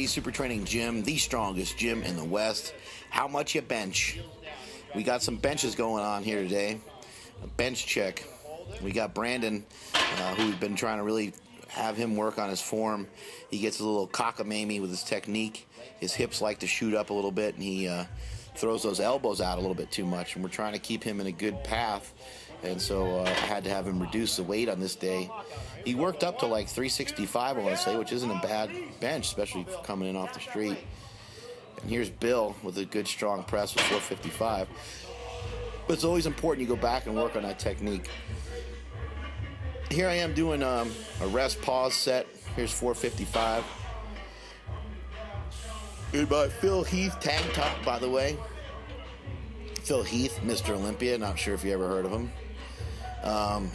TTV Super Training Gym, the strongest gym in the West. How much you bench? We got some benches going on here today. A bench check. We got Brandon, who we've been trying to really have him work on his form. He gets a little cockamamie with his technique. His hips like to shoot up a little bit, and he throws those elbows out a little bit too much. And we're trying to keep him in a good path. And so I had to have him reduce the weight on this day. He worked up to like 365, I want to say, which isn't a bad bench, especially coming in off the street. And here's Bill with a good strong press with 455. But it's always important you go back and work on that technique. Here I am doing a rest pause set. Here's 455. Made by Phil Heath, tank top, by the way. Phil Heath, Mr. Olympia. Not sure if you ever heard of him.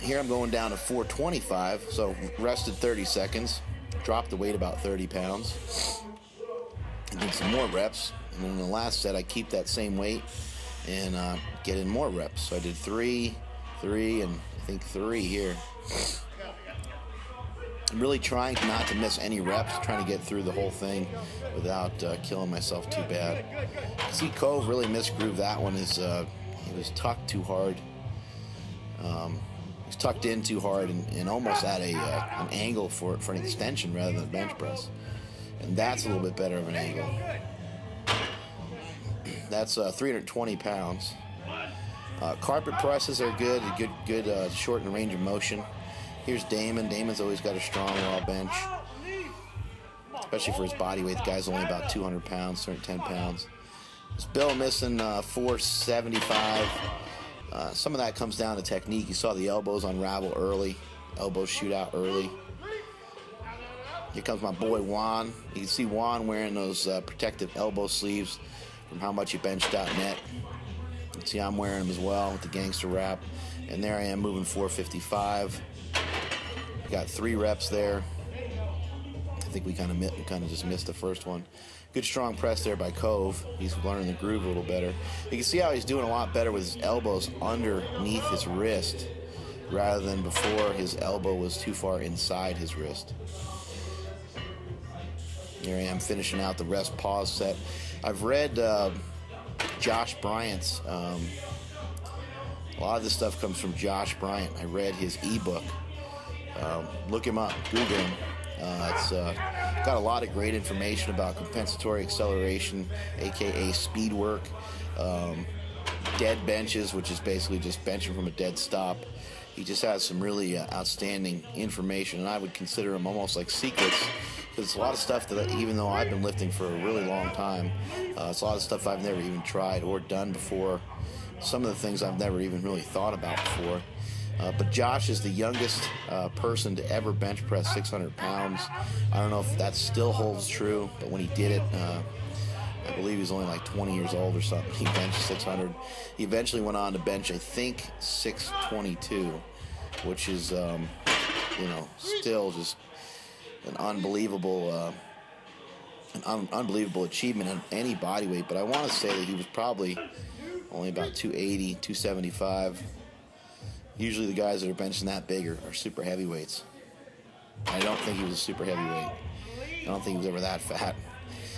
Here I'm going down to 425, so rested 30 seconds. Dropped the weight about 30 pounds. Did some more reps. And then in the last set, I keep that same weight and get in more reps. So I did 3, and I think 3 here. I'm really trying not to miss any reps, trying to get through the whole thing without killing myself too bad. See, Cove really misgrooved that one. He was tucked too hard. He's tucked in too hard and almost at an angle for an extension rather than a bench press. And that's a little bit better of an angle. That's 320 pounds. Carpet presses are good shorten the range of motion. Here's Damon. Damon's always got a strong raw bench, especially for his body weight. The guy's only about 200 pounds, 210 pounds. There's Bill missing 475. Some of that comes down to technique. You saw the elbows unravel early, elbows shoot out early. Here comes my boy Juan. You can see Juan wearing those protective elbow sleeves from HowMuchYouBench.net. You can see I'm wearing them as well with the gangster wrap. And there I am moving 455. Got 3 reps there. I think we kind of just missed the first one. Good strong press there by Cove. He's learning the groove a little better. You can see how he's doing a lot better with his elbows underneath his wrist rather than before his elbow was too far inside his wrist. Here I am finishing out the rest pause set. I've read Josh Bryant's. A lot of this stuff comes from Josh Bryant. I read his ebook. Look him up, Google him. It's got a lot of great information about compensatory acceleration, aka speed work, dead benches, which is basically just benching from a dead stop. He just has some really outstanding information, and I would consider him almost like secrets, because it's a lot of stuff that, even though I've been lifting for a really long time, it's a lot of stuff I've never even tried or done before. Some of the things I've never even really thought about before. But Josh is the youngest person to ever bench press 600 pounds. I don't know if that still holds true, but when he did it, I believe he was only like 20 years old or something. He benched 600. He eventually went on to bench, I think, 622, which is, still just an unbelievable achievement in any body weight. But I want to say that he was probably only about 280, 275. Usually the guys that are benching that big are super heavyweights. I don't think he was a super heavyweight. I don't think he was ever that fat.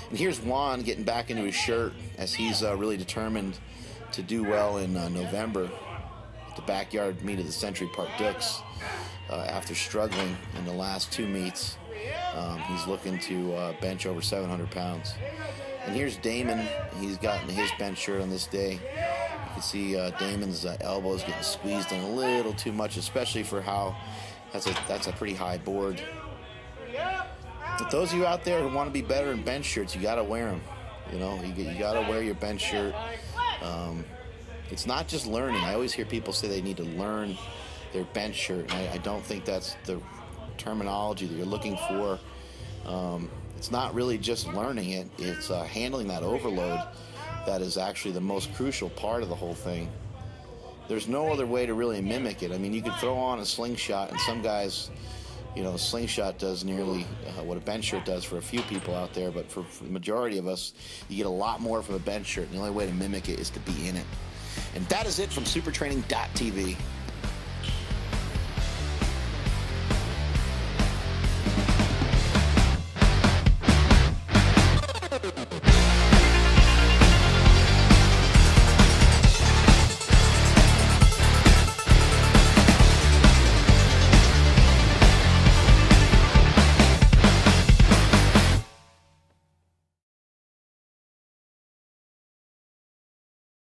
And here's Juan getting back into his shirt as he's really determined to do well in November at the backyard meet of the Century Park Dukes. After struggling in the last 2 meets, he's looking to bench over 700 pounds. And here's Damon. He's gotten his bench shirt on this day. You can see Damon's elbows getting squeezed in a little too much, especially for how that's a pretty high board. But those of you out there who want to be better in bench shirts, you got to wear them. You know, you got to wear your bench shirt. It's not just learning. I always hear people say they need to learn their bench shirt, and I don't think that's the terminology that you're looking for. It's not really just learning it. It's handling that overload that is actually the most crucial part of the whole thing. There's no other way to really mimic it. I mean, you could throw on a slingshot, and some guys, a slingshot does nearly what a bench shirt does for a few people out there, but for the majority of us, you get a lot more from a bench shirt, and the only way to mimic it is to be in it. And that is it from supertraining.tv.